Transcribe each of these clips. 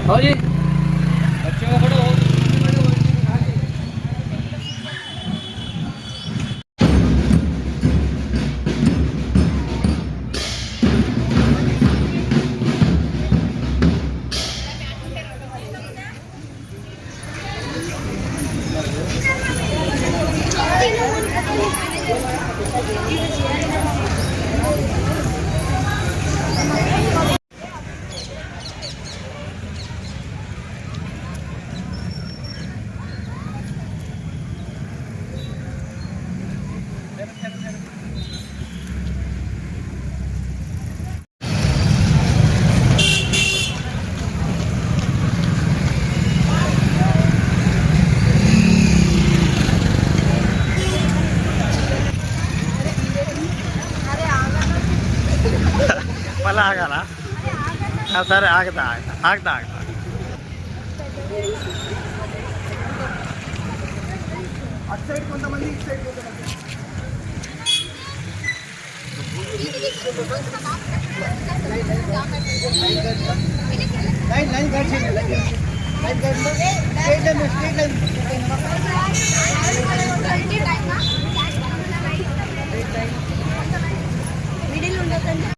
हो जी बच्चों को पढ़ो। మళ్ళీ ఆగాలా? సరే ఆగుతా ఆగుతా ఆగుతా ఆగుతా. అటు సైడ్ కొంతమంది ఇటు సైడ్ కొంతమంది లైన్ లైన్ కట్ చేయండి. Line cut straight line straight line middle ఉండకండి.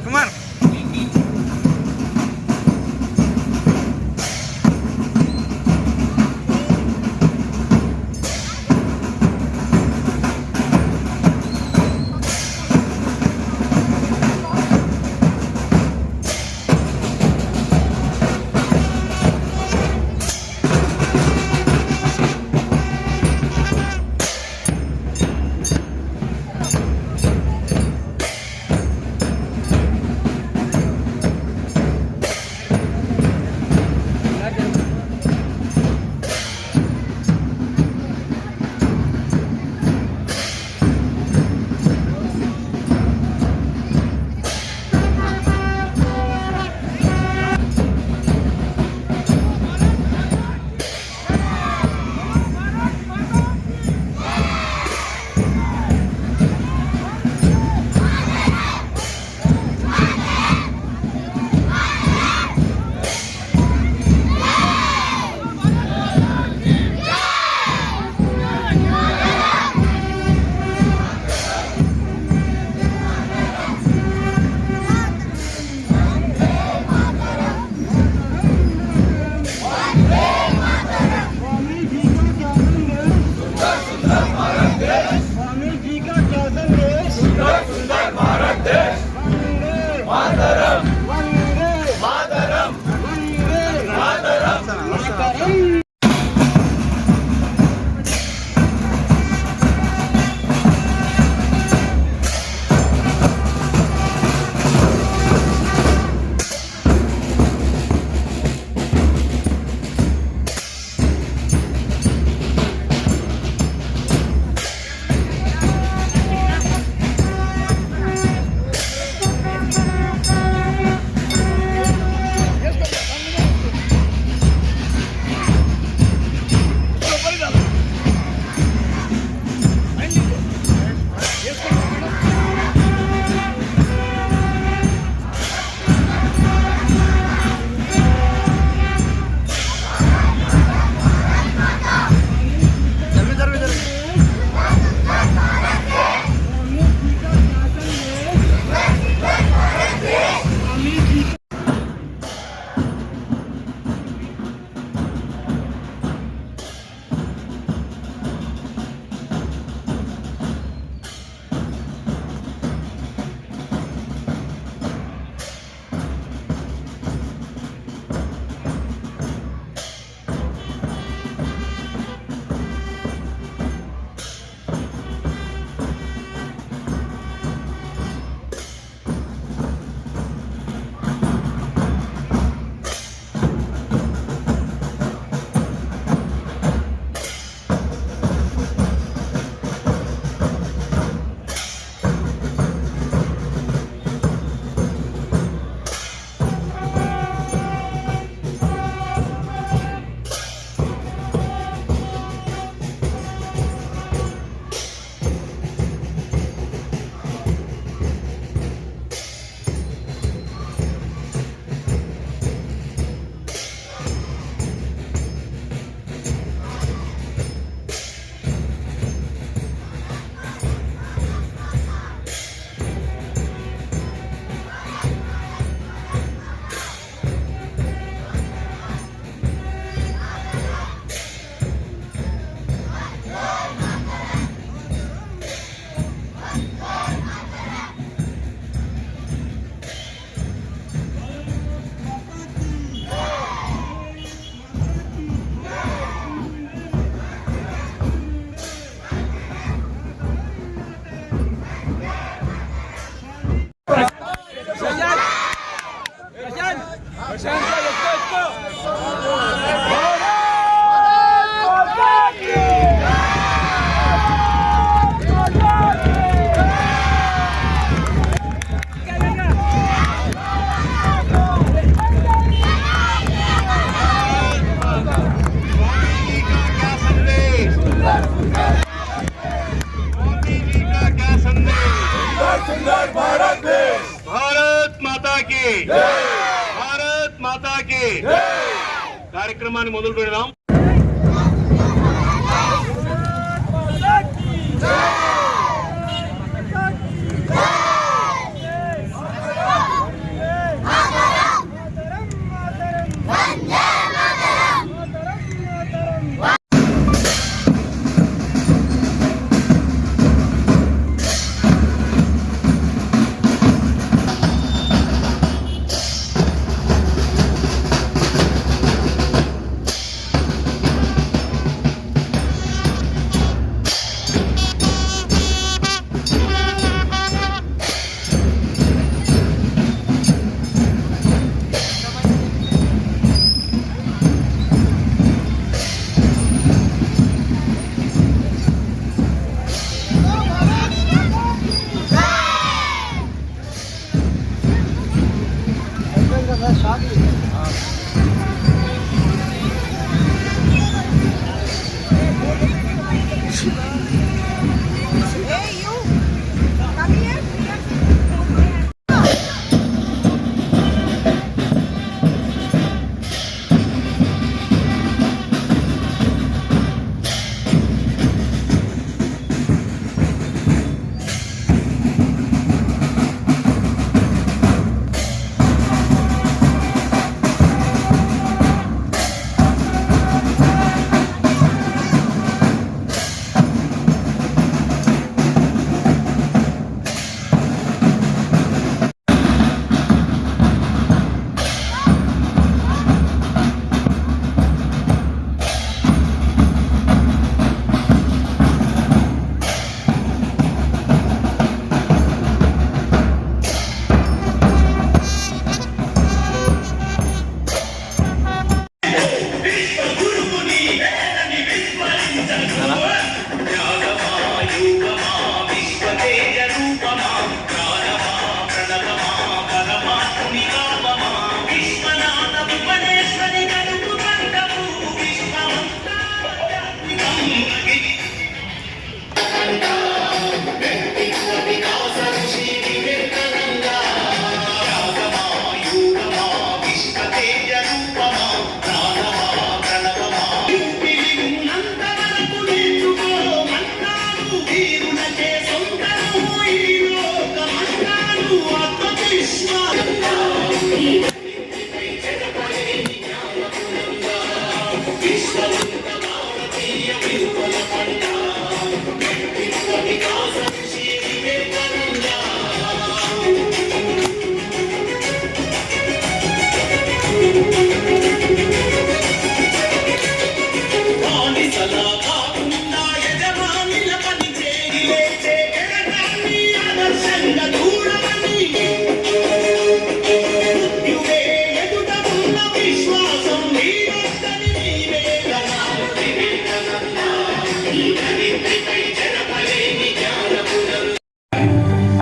కుమార్ की भारत माता की కార్యక్రమాన్ని మొదలు పెడదాం.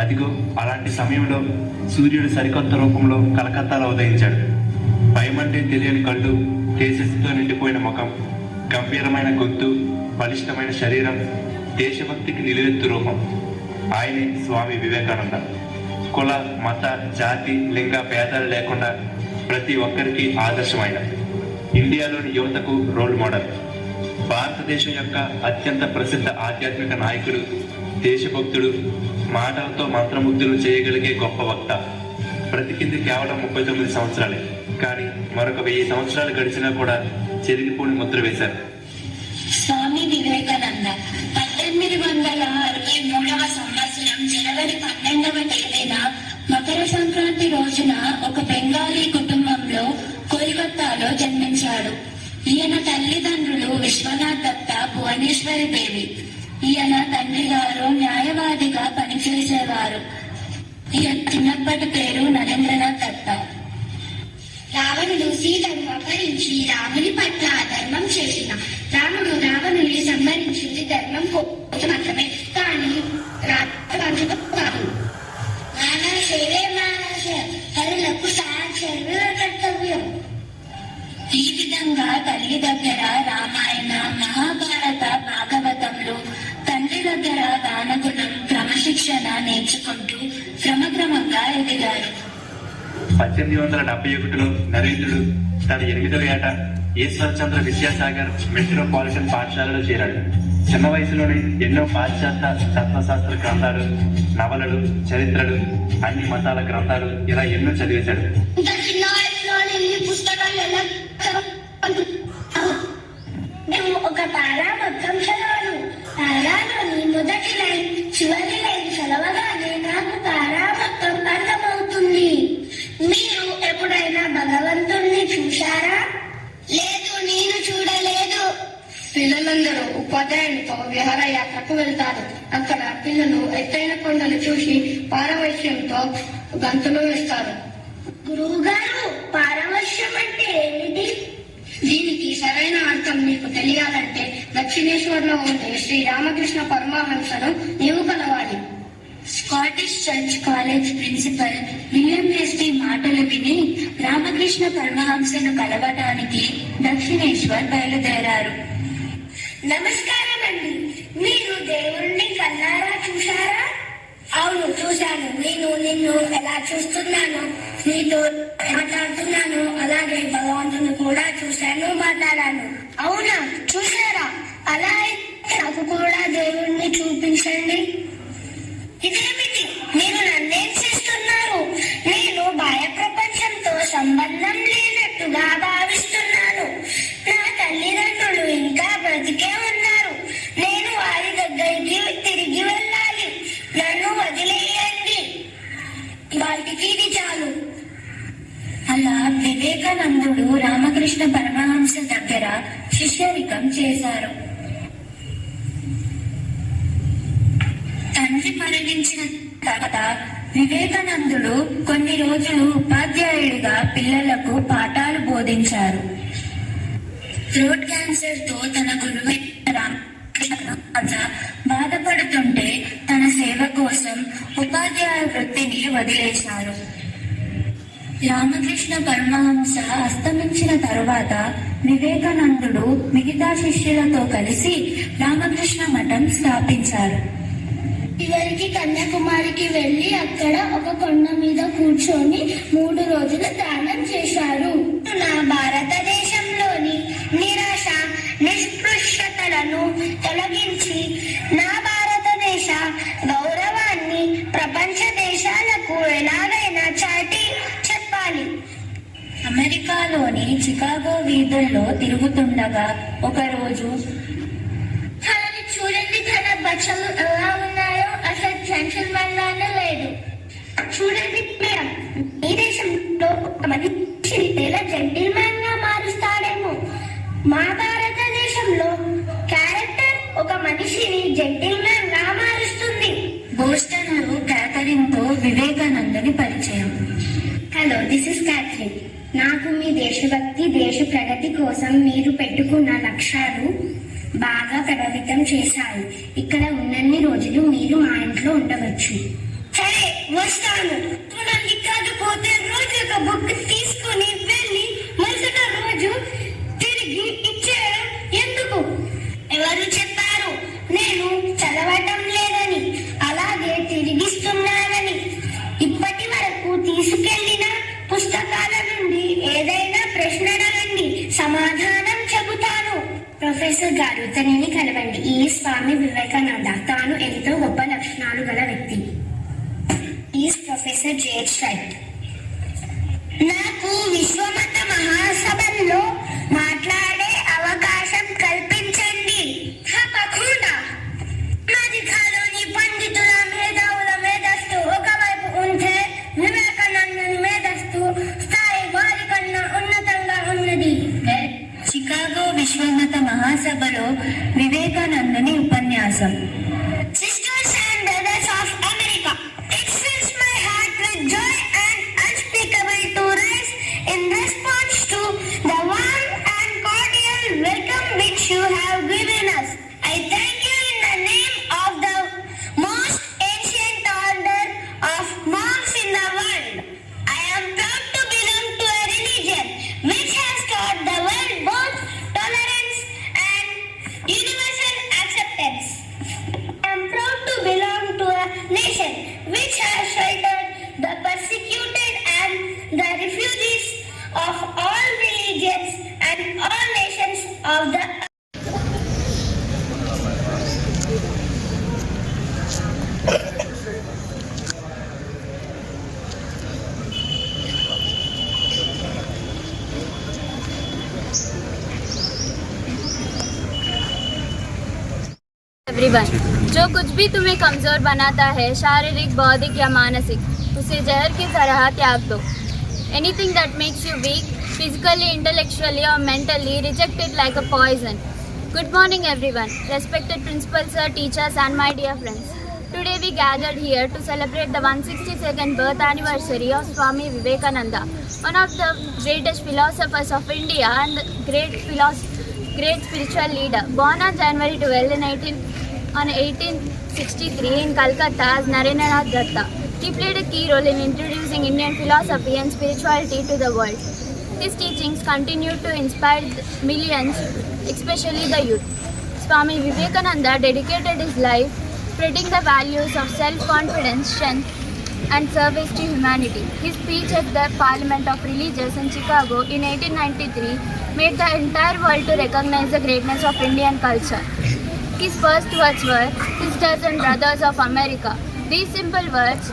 అదిగో అలాంటి సమయంలో సూర్యుడు సరికొత్త రూపంలో కలకత్తాలో ఉదయించాడు. భయమంటే తెలియని కళ్ళు, తేజస్సుతో నిండిపోయిన ముఖం, గంభీరమైన గొంతు, బలిష్టమైన శరీరం, దేశభక్తికి నిలువెత్తు రూపం. ఆయనే స్వామి వివేకానంద. కుల, మత, జాతి, లింగ భేదాలు లేకుండా ప్రతి ఒక్కరికి ఆదర్శమైన ఇండియాలోని యువతకు రోల్ మోడల్. భారతదేశం యొక్క అత్యంత ప్రసిద్ధ ఆధ్యాత్మిక నాయకుడు, దేశభక్తుడు, మాటలతో మంత్రముగ్ధులు చేయగలిగే గొప్ప వక్త. బ్రతికింది కేవలం 39 సంవత్సరాలే, కానీ మరొక 1000 సంవత్సరాలు గడిచినా కూడా చెరిగిపోని ముద్ర వేశారు. స్వామి వివేకానంద 1863వ సంవత్సరం జనవరి 12వ తేదీన మకర సంక్రాంతి రోజున ఒక బెంగాలీ కుటుంబంలో కోల్కతాలో జన్మించాడు. ఈయన తల్లిదండ్రులు విశ్వనాథ్ దత్త, భువనేశ్వరి దేవి. ఈయన తండ్రి గారు న్యాయవాదిగా పనిచేసేవారు. ఈయన చిన్నప్పటి పేరు నరేంద్రనాథ్ దత్త. రావణుడు సీతను అపహరించి రాముని పట్ల అధర్మం చేసిన రాముడు రావణుని సంహరించింది ధర్మం కోసం మాత్రమే, కానీ రాజు కాదు. మానవ సేవే మానవ పరులకు సాయం చేయడమే కర్తవ్యం. ఈ విధంగా తల్లి దగ్గర రామాయణ, మహాభారత, భాగవతంలో, తండ్రి దగ్గర దానగుణం, క్రమశిక్షణ నేర్చుకుంటూ క్రమక్రమంగా ఎదిగారు. 1871లో నరేంద్రుడు తన 8వ ఏట ఈశ్వర్చంద్ర విద్యాసాగర్ మెట్రోపాలిటన్ పాఠశాలలో చేరాడు. చిన్న వయసులోనే ఎన్నో పాశ్చాత్య తత్వశాస్త్ర గ్రంథాలు, నవలలు, చరిత్రలు, అన్ని మతాల గ్రంథాలు ఇలా ఎన్నో చదివేశాడు. ఇంత చిన్న వయసులోనే ఈ పుస్తకాలు ఎలా నేను ఒక పారా మొత్తం చదవను. పారాలోని మొదటి లైన్ చివరి లైన్ చదవగానే నాకు పారా మొత్తం అర్థమవుతుంది. మీరు ఎప్పుడైనా భగవంతుణ్ణి చూశారా? లేదు, నేను చూడలేదు. పిల్లలందరూ ఉపాధ్యాయునితో విహారయాత్రకు వెళ్తారు. అక్కడ పిల్లలు ఎత్తైన కొండలు చూసి పారవశ్యంతో గంతులు వేస్తారు. గురువు గారు, పారవశ్యం అంటే ఏమిటి? దీనికి సరైన అర్థం నీకు తెలియాలంటే దక్షిణేశ్వర్లో ఉండే శ్రీ రామకృష్ణ పరమహంసను నీవు కలవాలి. Scottish church college principal William Hastie మాటలు విని రామకృష్ణ పరమహంసను కలవటానికి దక్షిణేశ్వర్ బయలుదేరారు. నమస్కారం అండి, మీరు దేవుణ్ణి కన్నారా చూశారా? అవును, చూశాను. నేను నిన్ను ఎలా చూస్తున్నాను, నీతో మాట్లాడుతున్నాను, అలాగే భగవంతుని కూడా చూశాను, మాట్లాడాను. అవునా, చూశారా? అలా అయితే నాకు కూడా దేవుణ్ణి చూపించండి. ఇదేమిటి, మీరు నన్నేం చేస్తున్నారు? నేను బాహ్య ప్రపంచంతో సంబంధం లేనట్టుగా భావిస్తున్నాను. నా తల్లిదండ్రులు ఇంకా బ్రతికే ఉన్నారు. నేను వారి దగ్గరికి తిరిగి వెళ్ళాలి. నన్ను వదిలేయండి. వాటికి ఇది చాలు. అలా వివేకానందుడు రామకృష్ణ పరమహంస దగ్గర శిష్యరికం చేశారు. తండ్రి మరణించిన తర్వాత వివేకానందుడు కొన్ని రోజులు ఉపాధ్యాయుడిగా పిల్లలకు పాఠాలు బోధించారు. థ్రోట్ క్యాన్సర్ తో తన గురువైన రామకృష్ణ బాధపడుతుంటే తన సేవ కోసం ఉపాధ్యాయ వృత్తిని వదిలేశారు. రామకృష్ణ పరమహంస అస్తమించిన తరువాత వివేకానందుడు మిగతా శిష్యులతో కలిసి రామకృష్ణ మఠం స్థాపించారు. చివరికి కన్యాకుమారికి వెళ్లి అక్కడ ఒక కొండ మీద కూర్చొని 3 రోజులు ధ్యానం చేశారు. నా భారతదేశంలోని నిరాశ నిస్పృశ్యతలను తొలగించి నా భారతదేశ గౌరవాన్ని ప్రపంచ దేశాలకు ఎలాగైనా చాటి చెప్పాలి. అమెరికాలోని చికాగో వీధుల్లో తిరుగుతుండగా ఒకరోజు చూడండి, తన బట్టలు ఎలా ఉన్నాయో, అసలు జెంటిల్మెన్ లానే లేదు. చూడండి మేడం, ఈ దేశంలో ఒక మనిషిని ఎలా జెంటిల్మెన్ గా మారుస్తాడేమో. మా భారతదేశంలో క్యారెక్టర్ ఒక మనిషిని జెంటిల్మెన్ గా మారుస్తుంది. బోస్టన్ లో క్యాథరిన్ తో వివేకానందుని పరిచయం. Hello, this is Catherine. నాకు మీ దేశభక్తి, దేశ ప్రగతి కోసం మీరు పెట్టుకున్న లక్ష్యాలు బాగా ప్రభావితం చేశాయి. ఇక్కడ ఉన్నన్ని రోజులు మీరు మా ఇంట్లో ఉండవచ్చు. సరే, వస్తాను. కాకపోతే రోజు ఒక బుక్ తీసుకుని వెళ్ళి మరుసటి రోజు తిరిగి ఇచ్చేయడం ఎందుకు? ఎవరు చెప్పారు నేను చదవటం లేదని, అలాగే తిరిగిస్తున్నానని? ఇప్పటి వరకు తీసుకెళ్లిన పుస్తకాల నుండి ఏదైనా ప్రశ్న అడగండి, సమాధానం చెబుతాను. ప్రొఫెసర్ గారు, తనని కలవండి. ఈ స్వామి వివేకానంద. తాను ఎంతో గొప్ప లక్షణాలు గల వ్యక్తి. Is professor James right. నాకు విశ్వమత మహాసభల్లో మాట్లాడే అవకాశం కల్పించండి. తప్పకుండా. అమెరికాలోని పండితుల మేధావుల మేధస్సు ఒకవైపు ఉంటే వివేకానందుని మేధస్సు స్థాయి వారి కన్నా ఉన్నతంగా ఉన్నది. చికాగో విశ్వమత మహాసభలో వివేకానందుని ఉపన్యాసం. Sisters and brothers of America, it fills my heart with joy and unspeakable to rise in response to the warm and cordial welcome which you have given us. I thank you in the name of the most ancient order of monks in the world. I am proud to belong to a religion which has taught the world both tolerance and universal acceptance. I am proud to belong to a nation which has sheltered the persecuted and the जीवन। जो कुछ भी तुम्हें कमज़ोर बनाता है, शारीरिक, बौद्धिक या मानसिक, उसे जहर की तरह त्याग दो। Anything that makes you weak, physically, intellectually or mentally, reject it like a poison. Good morning everyone, respected principals, sir, teachers and my dear friends. Today we gathered here to celebrate the 162nd birth anniversary of Swami Vivekananda, one of the greatest philosophers of India and great spiritual leader. Born on January 12 in 1863 in Calcutta as Narendranath Datta, he played a key role in introducing Indian philosophy and spirituality to the world. His teachings continue to inspire millions, especially the youth. Swami Vivekananda dedicated his life spreading the values of self-confidence, strength and service to humanity. His speech at the Parliament of Religions in Chicago in 1893 made the entire world to recognize the greatness of Indian culture. His first words were, "Sisters and Brothers of America." These simple words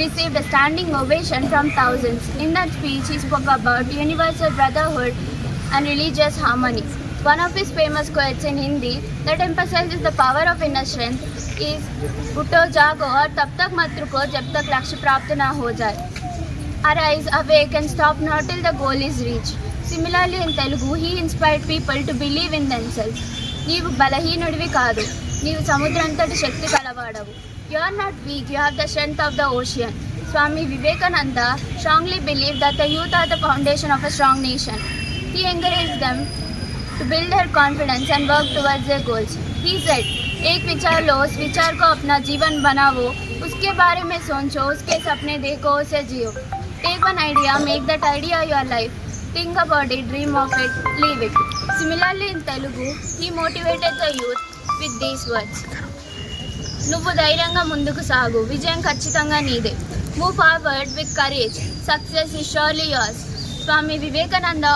received a standing ovation from thousands. In that speech, he spoke about universal brotherhood and religious harmony. One of his famous quotes in Hindi that emphasizes the power of inner strength is, "उठो जागो और तब तक मत रुको जब तक लक्ष्य प्राप्त ना हो जाए." Arise, awake and stop not till the goal is reached. Similarly in Telugu, he inspired people to believe in themselves. నీవు బలహీనుడివి కాదు, నీవు సముద్రంతటి శక్తి కలవాడవు. You are not weak, you have the strength of the ocean. Swami Vivekananda strongly believed that the youth are the foundation of a strong nation. He encouraged them to build their confidence and work towards their goals. He said, एक विचार लो, उस विचार को अपना जीवन बनाओ, उसके बारे में सोचो, उसके सपने देखो, उसे जियो. Take one idea, make that idea your life. Think about it, dream of it, live it. Similarly in Telugu, he motivated the youth with these words. నువ్వు ధైర్యంగా ముందుకు సాగు, విజయం ఖచ్చితంగా నీదే. Move forward with courage, success is surely yours. Swami Vivekananda